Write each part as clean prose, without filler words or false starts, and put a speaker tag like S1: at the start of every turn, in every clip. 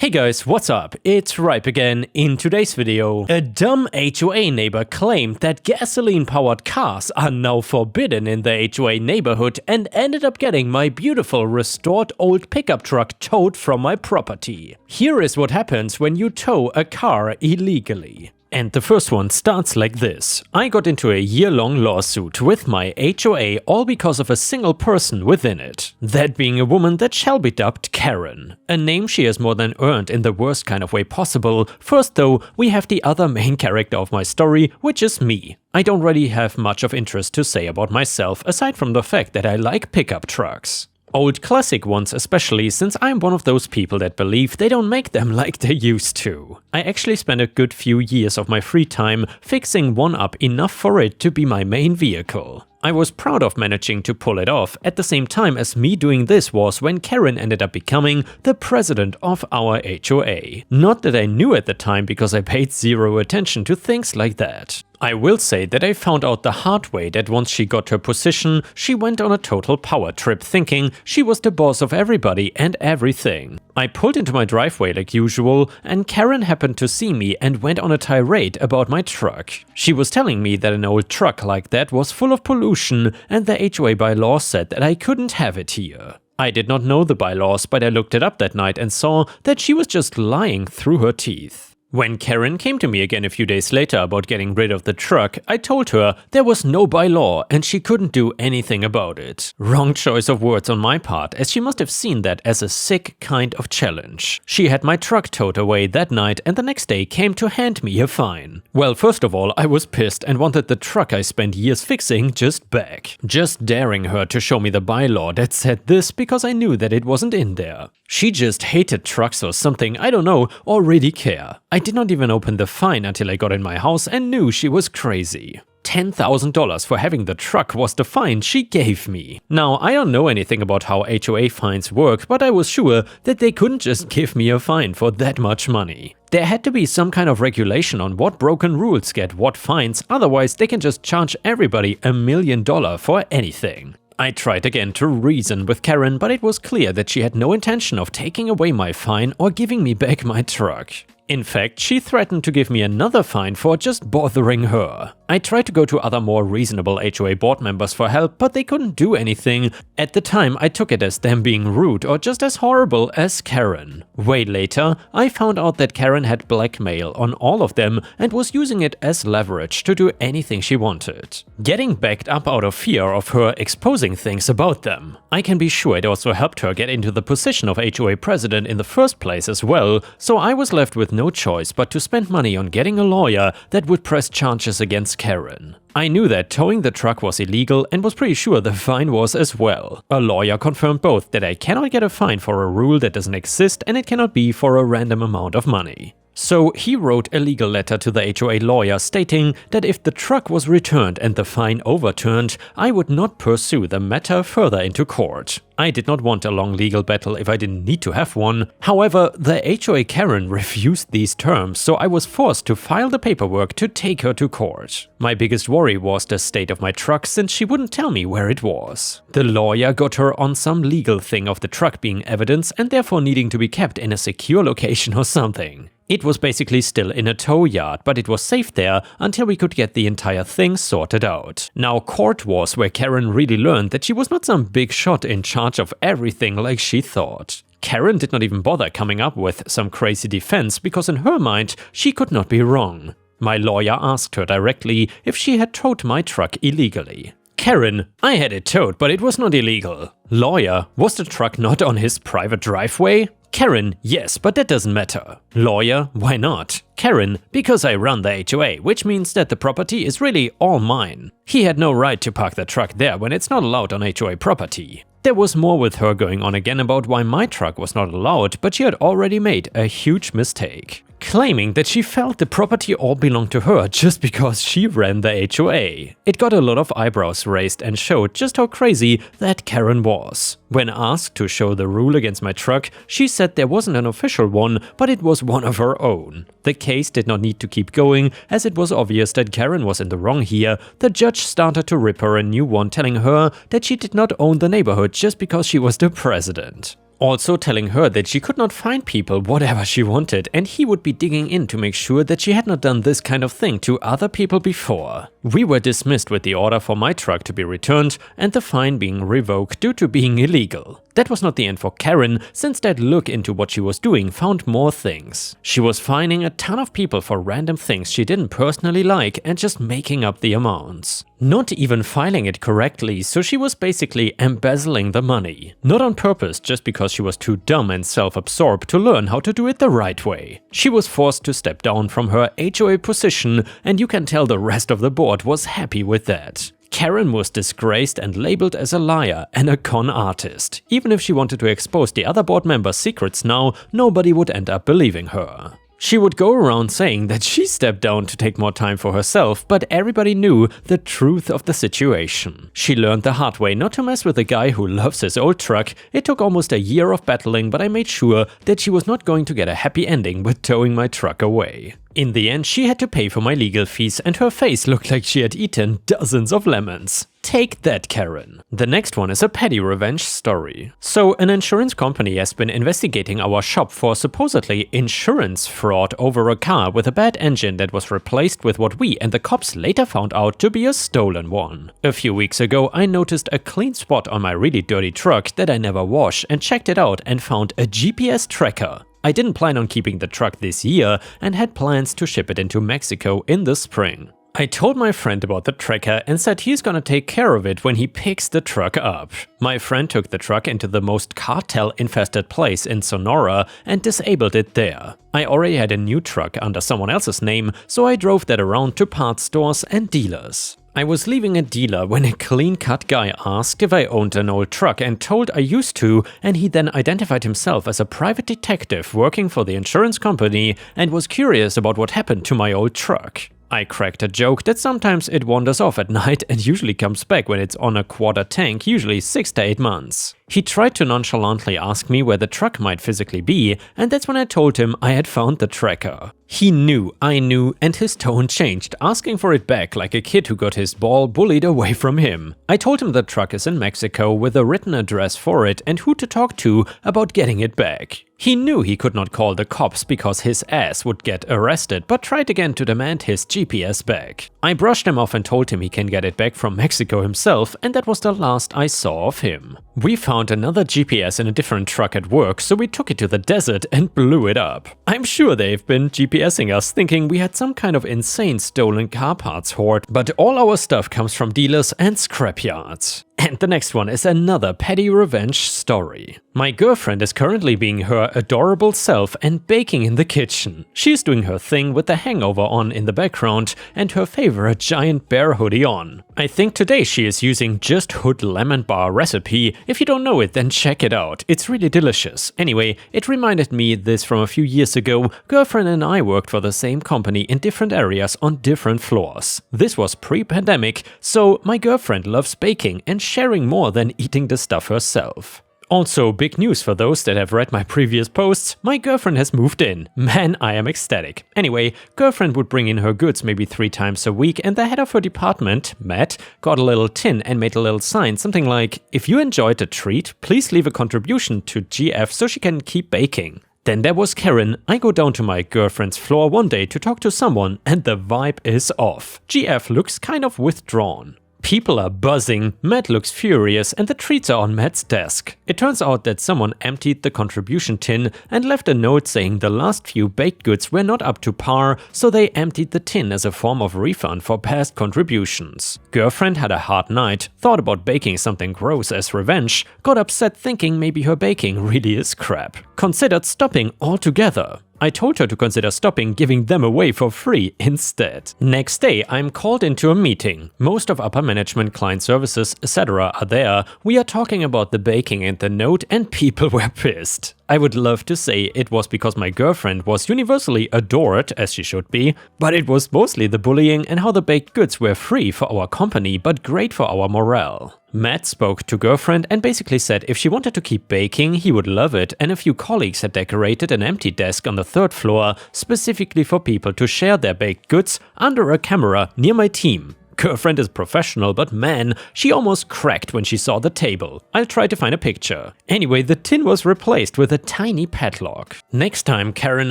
S1: Hey guys, what's up? It's Ripe again. In today's video, a dumb HOA neighbor claimed that gasoline-powered cars are now forbidden in the HOA neighborhood and ended up getting my beautiful restored old pickup truck towed from my property. Here is what happens when you tow a car illegally. And the first one starts like this. I got into a year-long lawsuit with my HOA all because of a single person within it. That being a woman that shall be dubbed Karen. A name she has more than earned in the worst kind of way possible. First though, we have the other main character of my story, which is me. I don't really have much of interest to say about myself aside from the fact that I like pickup trucks. Old classic ones especially, since I'm one of those people that believe they don't make them like they used to. I actually spent a good few years of my free time fixing one up enough for it to be my main vehicle. I was proud of managing to pull it off at the same time as me doing this was when Karen ended up becoming the president of our HOA. Not that I knew at the time because I paid zero attention to things like that. I will say that I found out the hard way that once she got her position, she went on a total power trip thinking she was the boss of everybody and everything. I pulled into my driveway like usual and Karen happened to see me and went on a tirade about my truck. She was telling me that an old truck like that was full of pollution and the HOA bylaws said that I couldn't have it here. I did not know the bylaws, but I looked it up that night and saw that she was just lying through her teeth. When Karen came to me again a few days later about getting rid of the truck, I told her there was no bylaw and she couldn't do anything about it. Wrong choice of words on my part, as she must have seen that as a sick kind of challenge. She had my truck towed away that night and the next day came to hand me a fine. Well, first of all, I was pissed and wanted the truck I spent years fixing just back. Just daring her to show me the bylaw that said this because I knew that it wasn't in there. She just hated trucks or something, I don't know, or really care. I did not even open the fine until I got in my house and knew she was crazy. $10,000 for having the truck was the fine she gave me. Now, I don't know anything about how HOA fines work, but I was sure that they couldn't just give me a fine for that much money. There had to be some kind of regulation on what broken rules get what fines, otherwise they can just charge everybody $1 million for anything. I tried again to reason with Karen, but it was clear that she had no intention of taking away my fine or giving me back my truck. In fact, she threatened to give me another fine for just bothering her. I tried to go to other more reasonable HOA board members for help, but they couldn't do anything. At the time, I took it as them being rude or just as horrible as Karen. Way later, I found out that Karen had blackmail on all of them and was using it as leverage to do anything she wanted. Getting backed up out of fear of her exposing things about them. I can be sure it also helped her get into the position of HOA president in the first place as well, so I was left with no choice but to spend money on getting a lawyer that would press charges against Karen. I knew that towing the truck was illegal and was pretty sure the fine was as well. A lawyer confirmed both that I cannot get a fine for a rule that doesn't exist and it cannot be for a random amount of money. So he wrote a legal letter to the HOA lawyer stating that if the truck was returned and the fine overturned, I would not pursue the matter further into court. I did not want a long legal battle if I didn't need to have one. However, the HOA Karen refused these terms, so I was forced to file the paperwork to take her to court. My biggest worry was the state of my truck since she wouldn't tell me where it was. The lawyer got her on some legal thing of the truck being evidence and therefore needing to be kept in a secure location or something. It was basically still in a tow yard, but it was safe there until we could get the entire thing sorted out. Now, court was where Karen really learned that she was not some big shot in charge of everything like she thought. Karen did not even bother coming up with some crazy defense because in her mind, she could not be wrong. My lawyer asked her directly if she had towed my truck illegally. Karen, I had it towed, but it was not illegal. Lawyer, was the truck not on his private driveway? Karen, yes, but that doesn't matter. Lawyer, why not? Karen, because I run the HOA, which means that the property is really all mine. He had no right to park the truck there when it's not allowed on HOA property. There was more with her going on again about why my truck was not allowed, but she had already made a huge mistake. Claiming that she felt the property all belonged to her just because she ran the HOA. It got a lot of eyebrows raised and showed just how crazy that Karen was. When asked to show the rule against my truck, she said there wasn't an official one, but it was one of her own. The case did not need to keep going, as it was obvious that Karen was in the wrong here. The judge started to rip her a new one, telling her that she did not own the neighborhood just because she was the president. Also telling her that she could not find people whatever she wanted and he would be digging in to make sure that she had not done this kind of thing to other people before. We were dismissed with the order for my truck to be returned and the fine being revoked due to being illegal. That was not the end for Karen, since that look into what she was doing found more things. She was fining a ton of people for random things she didn't personally like and just making up the amounts. Not even filing it correctly, so she was basically embezzling the money. Not on purpose, just because she was too dumb and self-absorbed to learn how to do it the right way. She was forced to step down from her HOA position, and you can tell the rest of the board was happy with that. Karen was disgraced and labeled as a liar and a con artist. Even if she wanted to expose the other board members' secrets now, nobody would end up believing her. She would go around saying that she stepped down to take more time for herself, but everybody knew the truth of the situation. She learned the hard way not to mess with a guy who loves his old truck. It took almost a year of battling, but I made sure that she was not going to get a happy ending with towing my truck away. In the end, she had to pay for my legal fees and her face looked like she had eaten dozens of lemons. Take that, Karen. The next one is a petty revenge story. So, an insurance company has been investigating our shop for supposedly insurance fraud over a car with a bad engine that was replaced with what we and the cops later found out to be a stolen one. A few weeks ago, I noticed a clean spot on my really dirty truck that I never wash and checked it out and found a GPS tracker. I didn't plan on keeping the truck this year and had plans to ship it into Mexico in the spring. I told my friend about the tracker and said he's gonna take care of it when he picks the truck up. My friend took the truck into the most cartel-infested place in Sonora and disabled it there. I already had a new truck under someone else's name, so I drove that around to parts stores and dealers. I was leaving a dealer when a clean-cut guy asked if I owned an old truck and told I used to, and he then identified himself as a private detective working for the insurance company and was curious about what happened to my old truck. I cracked a joke that sometimes it wanders off at night and usually comes back when it's on a quarter tank, usually 6 to 8 months. He tried to nonchalantly ask me where the truck might physically be, and that's when I told him I had found the tracker. He knew I knew, and his tone changed, asking for it back like a kid who got his ball bullied away from him. I told him the truck is in Mexico with a written address for it and who to talk to about getting it back. He knew he could not call the cops because his ass would get arrested, but tried again to demand his GPS back. I brushed him off and told him he can get it back from Mexico himself, and that was the last I saw of him. We found another GPS in a different truck at work, so we took it to the desert and blew it up. I'm sure they've been GPSing us thinking we had some kind of insane stolen car parts hoard, but all our stuff comes from dealers and scrapyards. And the next one is another petty revenge story. My girlfriend is currently being her adorable self and baking in the kitchen. She's doing her thing with the hangover on in the background and her favorite giant bear hoodie on. I think today she is using Just Hood lemon bar recipe. If you don't know it, then check it out. It's really delicious. Anyway, it reminded me this from a few years ago. Girlfriend and I worked for the same company in different areas on different floors. This was pre-pandemic, so my girlfriend loves baking and sharing more than eating the stuff herself. Also, big news for those that have read my previous posts, my girlfriend has moved in. Man, I am ecstatic. Anyway, girlfriend would bring in her goods maybe 3 times a week and the head of her department, Matt, got a little tin and made a little sign, something like, "If you enjoyed the treat, please leave a contribution to GF so she can keep baking." Then there was Karen. I go down to my girlfriend's floor one day to talk to someone and the vibe is off. GF looks kind of withdrawn. People are buzzing, Matt looks furious, and the treats are on Matt's desk. It turns out that someone emptied the contribution tin and left a note saying the last few baked goods were not up to par, so they emptied the tin as a form of refund for past contributions. Girlfriend had a hard night, thought about baking something gross as revenge, got upset thinking maybe her baking really is crap. Considered stopping altogether. I told her to consider stopping giving them away for free instead. Next day, I'm called into a meeting. Most of upper management, client services, etc. are there. We are talking about the baking and the note, and people were pissed. I would love to say it was because my girlfriend was universally adored, as she should be, but it was mostly the bullying and how the baked goods were free for our company but great for our morale. Matt spoke to girlfriend and basically said if she wanted to keep baking, he would love it, and a few colleagues had decorated an empty desk on the 3rd floor specifically for people to share their baked goods under a camera near my team. Girlfriend is professional, but man, she almost cracked when she saw the table. I'll try to find a picture. Anyway, the tin was replaced with a tiny padlock. Next time Karen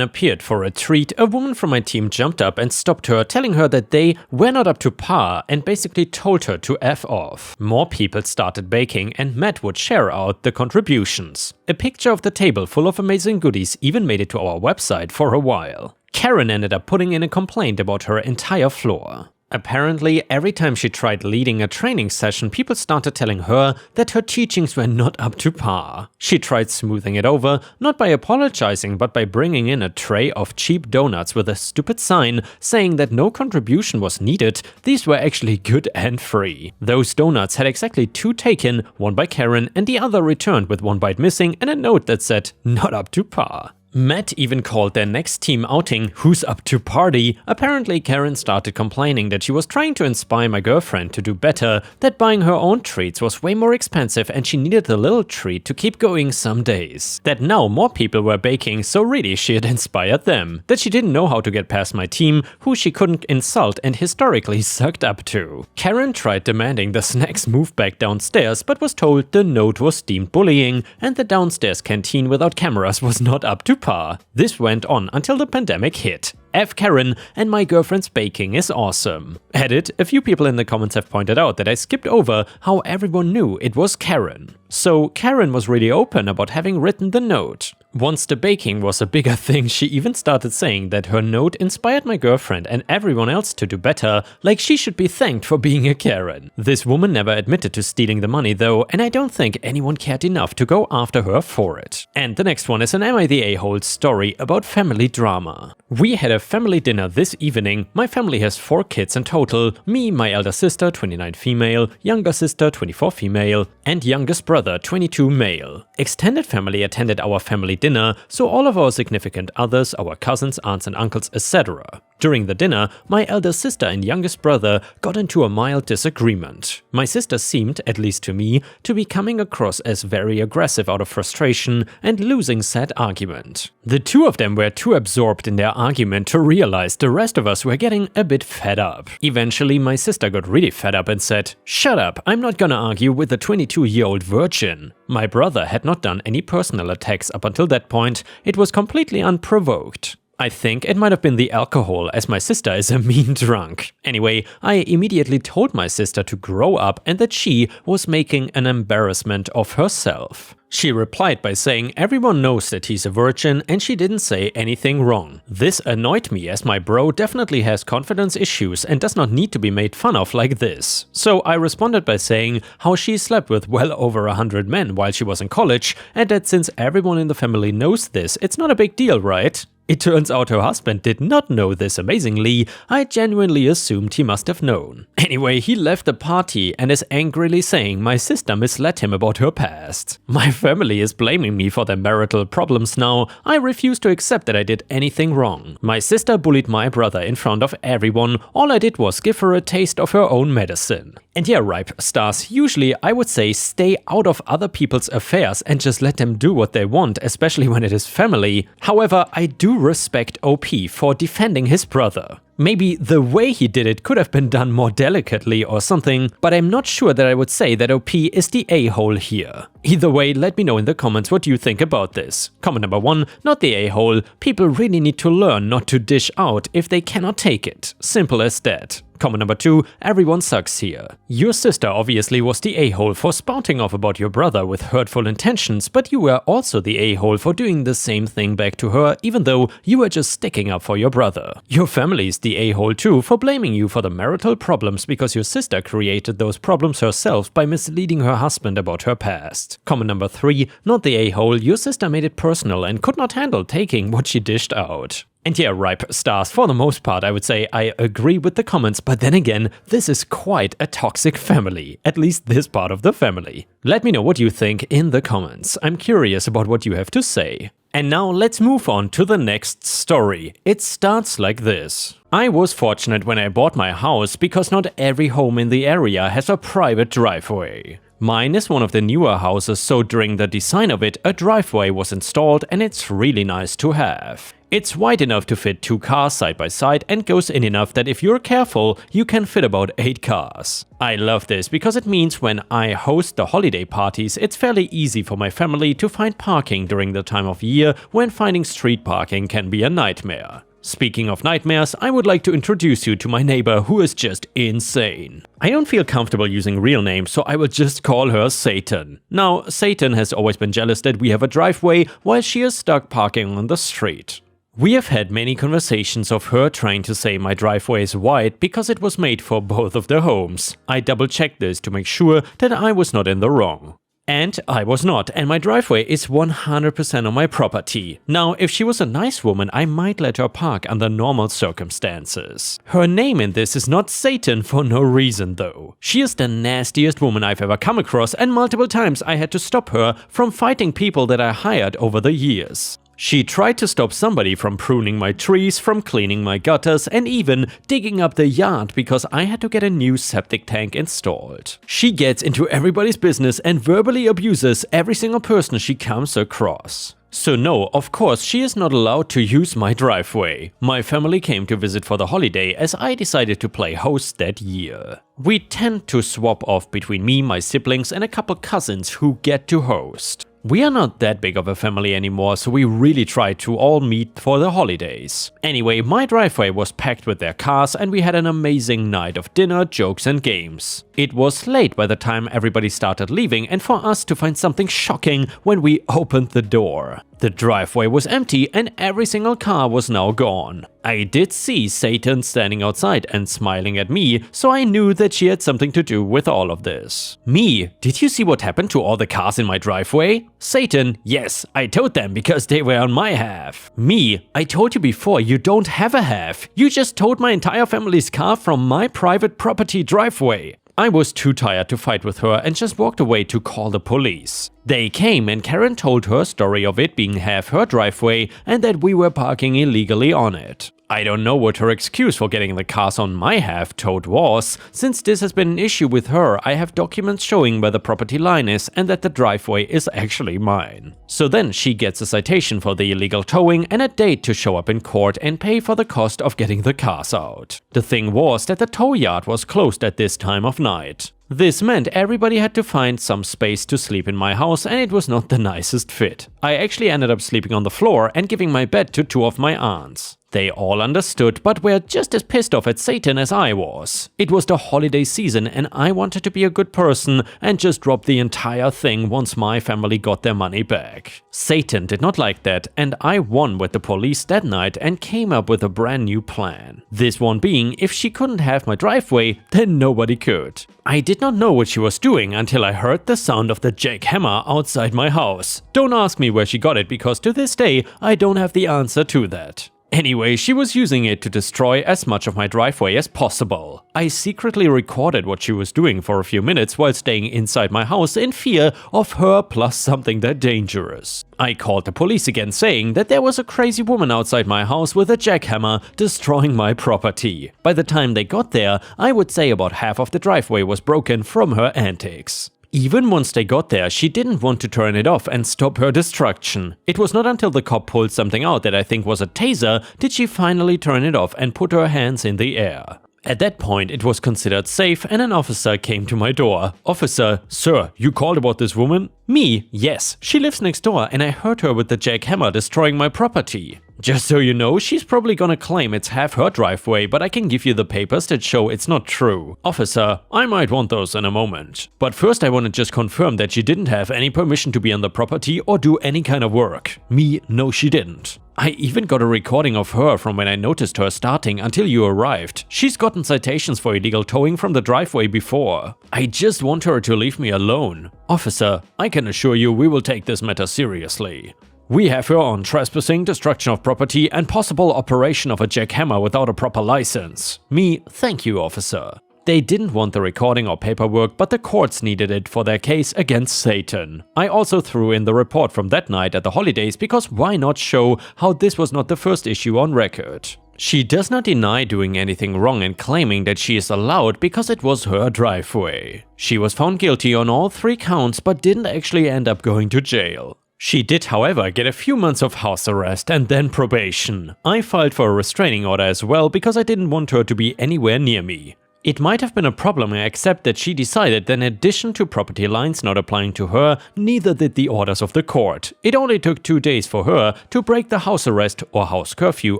S1: appeared for a treat, a woman from my team jumped up and stopped her, telling her that they were not up to par and basically told her to F off. More people started baking and Matt would share out the contributions. A picture of the table full of amazing goodies even made it to our website for a while. Karen ended up putting in a complaint about her entire floor. Apparently, every time she tried leading a training session, people started telling her that her teachings were not up to par. She tried smoothing it over, not by apologizing, but by bringing in a tray of cheap donuts with a stupid sign saying that no contribution was needed. These were actually good and free. Those donuts had exactly 2 taken, one by Karen and the other returned with 1 bite missing and a note that said, "Not up to par." Matt even called their next team outing "Who's Up to Party?" Apparently Karen started complaining that she was trying to inspire my girlfriend to do better, that buying her own treats was way more expensive and she needed a little treat to keep going some days. That now more people were baking, so really she had inspired them. That she didn't know how to get past my team, who she couldn't insult and historically sucked up to. Karen tried demanding the snacks move back downstairs, but was told the note was deemed bullying and the downstairs canteen without cameras was not up to par. This went on until the pandemic hit. F Karen, and my girlfriend's baking is awesome. Edit, a few people in the comments have pointed out that I skipped over how everyone knew it was Karen. So Karen was really open about having written the note. Once the baking was a bigger thing, she even started saying that her note inspired my girlfriend and everyone else to do better, like she should be thanked for being a Karen. This woman never admitted to stealing the money though, and I don't think anyone cared enough to go after her for it. And the next one is an Am I the A-hole story about family drama. We had a family dinner this evening. My family has 4 kids in total. Me, my elder sister, 29 female, younger sister, 24 female, and youngest brother, 22 male. Extended family attended our family dinner, so all of our significant others, our cousins, aunts and uncles, etc. During the dinner, my elder sister and youngest brother got into a mild disagreement. My sister seemed, at least to me, to be coming across as very aggressive out of frustration and losing said argument. The 2 of them were too absorbed in their argument to realize the rest of us were getting a bit fed up. Eventually, my sister got really fed up and said, "Shut up, I'm not gonna argue with a 22-year-old virgin." My brother had not done any personal attacks up until that point. It was completely unprovoked. I think it might have been the alcohol, as my sister is a mean drunk. Anyway, I immediately told my sister to grow up and that she was making an embarrassment of herself. She replied by saying everyone knows that he's a virgin and she didn't say anything wrong. This annoyed me as my bro definitely has confidence issues and does not need to be made fun of like this. So I responded by saying how she slept with well over 100 men while she was in college and that since everyone in the family knows this, it's not a big deal, right? It turns out her husband did not know this amazingly. I genuinely assumed he must have known. Anyway, he left the party and is angrily saying my sister misled him about her past. My family is blaming me for their marital problems now. I refuse to accept that I did anything wrong. My sister bullied my brother in front of everyone. All I did was give her a taste of her own medicine. And yeah, ripe stars, usually I would say stay out of other people's affairs and just let them do what they want, especially when it is family. However, I do respect OP for defending his brother. Maybe the way he did it could have been done more delicately or something, but I'm not sure that I would say that OP is the a-hole here. Either way, let me know in the comments what you think about this. Comment number 1, not the a-hole. People really need to learn not to dish out if they cannot take it. Simple as that. Comment number 2, everyone sucks here. Your sister obviously was the a-hole for spouting off about your brother with hurtful intentions, but you were also the a-hole for doing the same thing back to her, even though you were just sticking up for your brother. Your family's the a-hole too for blaming you for the marital problems because your sister created those problems herself by misleading her husband about her past. Comment number 3, not the a-hole, your sister made it personal and could not handle taking what she dished out. And yeah, ripe stars, for the most part I would say I agree with the comments, but then again, this is quite a toxic family, at least this part of the family. Let me know what you think in the comments. I'm curious about what you have to say. And now let's move on to the next story. It starts like this. I was fortunate when I bought my house because not every home in the area has a private driveway. Mine is one of the newer houses, so during the design of it, a driveway was installed and it's really nice to have. It's wide enough to fit 2 cars side by side and goes in enough that if you're careful, you can fit about 8 cars. I love this because it means when I host the holiday parties, it's fairly easy for my family to find parking during the time of year when finding street parking can be a nightmare. Speaking of nightmares, I would like to introduce you to my neighbor who is just insane. I don't feel comfortable using real names, so I will just call her Satan. Now, Satan has always been jealous that we have a driveway while she is stuck parking on the street. We have had many conversations of her trying to say my driveway is wide because it was made for both of the homes. I double-checked this to make sure that I was not in the wrong. And I was not, and my driveway is 100% on my property. Now, if she was a nice woman, I might let her park under normal circumstances. Her name in this is not Satan for no reason though. She is the nastiest woman I've ever come across, and multiple times I had to stop her from fighting people that I hired over the years. She tried to stop somebody from pruning my trees, from cleaning my gutters, and even digging up the yard because I had to get a new septic tank installed. She gets into everybody's business and verbally abuses every single person she comes across. So no, of course, she is not allowed to use my driveway. My family came to visit for the holiday as I decided to play host that year. We tend to swap off between me, my siblings, and a couple cousins who get to host. We are not that big of a family anymore, so we really try to all meet for the holidays. Anyway, my driveway was packed with their cars and we had an amazing night of dinner, jokes and games. It was late by the time everybody started leaving and for us to find something shocking when we opened the door. The driveway was empty and every single car was now gone. I did see Satan standing outside and smiling at me, so I knew that she had something to do with all of this. Me, did you see what happened to all the cars in my driveway? Satan, yes, I towed them because they were on my half. Me, I told you before you don't have a half. You just towed my entire family's car from my private property driveway. I was too tired to fight with her and just walked away to call the police. They came and Karen told her story of it being half her driveway and that we were parking illegally on it. I don't know what her excuse for getting the cars on my half towed was. Since this has been an issue with her, I have documents showing where the property line is and that the driveway is actually mine. So then she gets a citation for the illegal towing and a date to show up in court and pay for the cost of getting the cars out. The thing was that the tow yard was closed at this time of night. This meant everybody had to find some space to sleep in my house and it was not the nicest fit. I actually ended up sleeping on the floor and giving my bed to 2 of my aunts. They all understood, but were just as pissed off at Satan as I was. It was the holiday season and I wanted to be a good person and just drop the entire thing once my family got their money back. Satan did not like that and I won with the police that night and came up with a brand new plan. This one being, if she couldn't have my driveway, then nobody could. I did not know what she was doing until I heard the sound of the jackhammer outside my house. Don't ask me where she got it because to this day I don't have the answer to that. Anyway, she was using it to destroy as much of my driveway as possible. I secretly recorded what she was doing for a few minutes while staying inside my house in fear of her plus something that dangerous. I called the police again saying that there was a crazy woman outside my house with a jackhammer destroying my property. By the time they got there, I would say about half of the driveway was broken from her antics. Even once they got there, she didn't want to turn it off and stop her destruction. It was not until the cop pulled something out that I think was a taser did she finally turn it off and put her hands in the air. At that point, it was considered safe and an officer came to my door. Officer, sir, you called about this woman? Me? Yes. She lives next door and I heard her with the jackhammer destroying my property. Just so you know, she's probably gonna claim it's half her driveway, but I can give you the papers that show it's not true. Officer, I might want those in a moment. But first I want to just confirm that she didn't have any permission to be on the property or do any kind of work. Me, no she didn't. I even got a recording of her from when I noticed her starting until you arrived. She's gotten citations for illegal towing from the driveway before. I just want her to leave me alone. Officer, I can assure you we will take this matter seriously. We have her on trespassing, destruction of property, and possible operation of a jackhammer without a proper license. Me, thank you, officer. They didn't want the recording or paperwork, but the courts needed it for their case against Satan. I also threw in the report from that night at the holidays because why not show how this was not the first issue on record. She does not deny doing anything wrong and claiming that she is allowed because it was her driveway. She was found guilty on all 3 counts but didn't actually end up going to jail. She did, however, get a few months of house arrest and then probation. I filed for a restraining order as well because I didn't want her to be anywhere near me. It might have been a problem except that she decided that in addition to property lines not applying to her, neither did the orders of the court. It only took 2 days for her to break the house arrest or house curfew,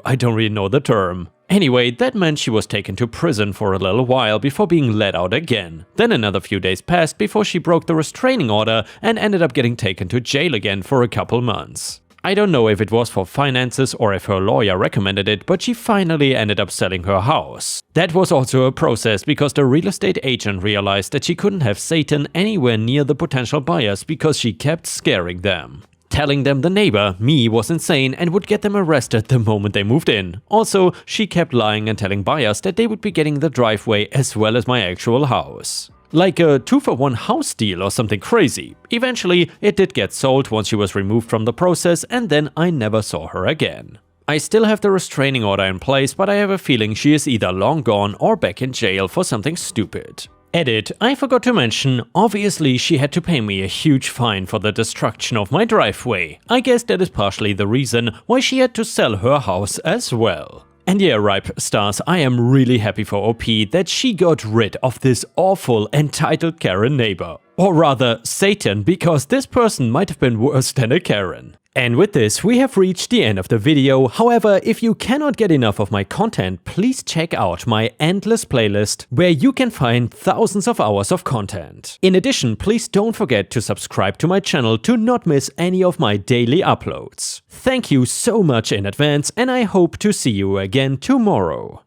S1: I don't really know the term. Anyway, that meant she was taken to prison for a little while before being let out again. Then another few days passed before she broke the restraining order and ended up getting taken to jail again for a couple months. I don't know if it was for finances or if her lawyer recommended it, but she finally ended up selling her house. That was also a process because the real estate agent realized that she couldn't have Satan anywhere near the potential buyers because she kept scaring them. Telling them the neighbor, me, was insane and would get them arrested the moment they moved in. Also, she kept lying and telling buyers that they would be getting the driveway as well as my actual house. Like a 2-for-1 house deal or something crazy. Eventually, it did get sold once she was removed from the process, and then I never saw her again. I still have the restraining order in place, but I have a feeling she is either long gone or back in jail for something stupid. Edit, I forgot to mention, obviously she had to pay me a huge fine for the destruction of my driveway. I guess that is partially the reason why she had to sell her house as well. And yeah, Ripe Stars, I am really happy for OP that she got rid of this awful entitled Karen neighbor. Or rather, Satan, because this person might have been worse than a Karen. And with this, we have reached the end of the video. However, if you cannot get enough of my content, please check out my endless playlist, where you can find thousands of hours of content. In addition, please don't forget to subscribe to my channel to not miss any of my daily uploads. Thank you so much in advance, and I hope to see you again tomorrow.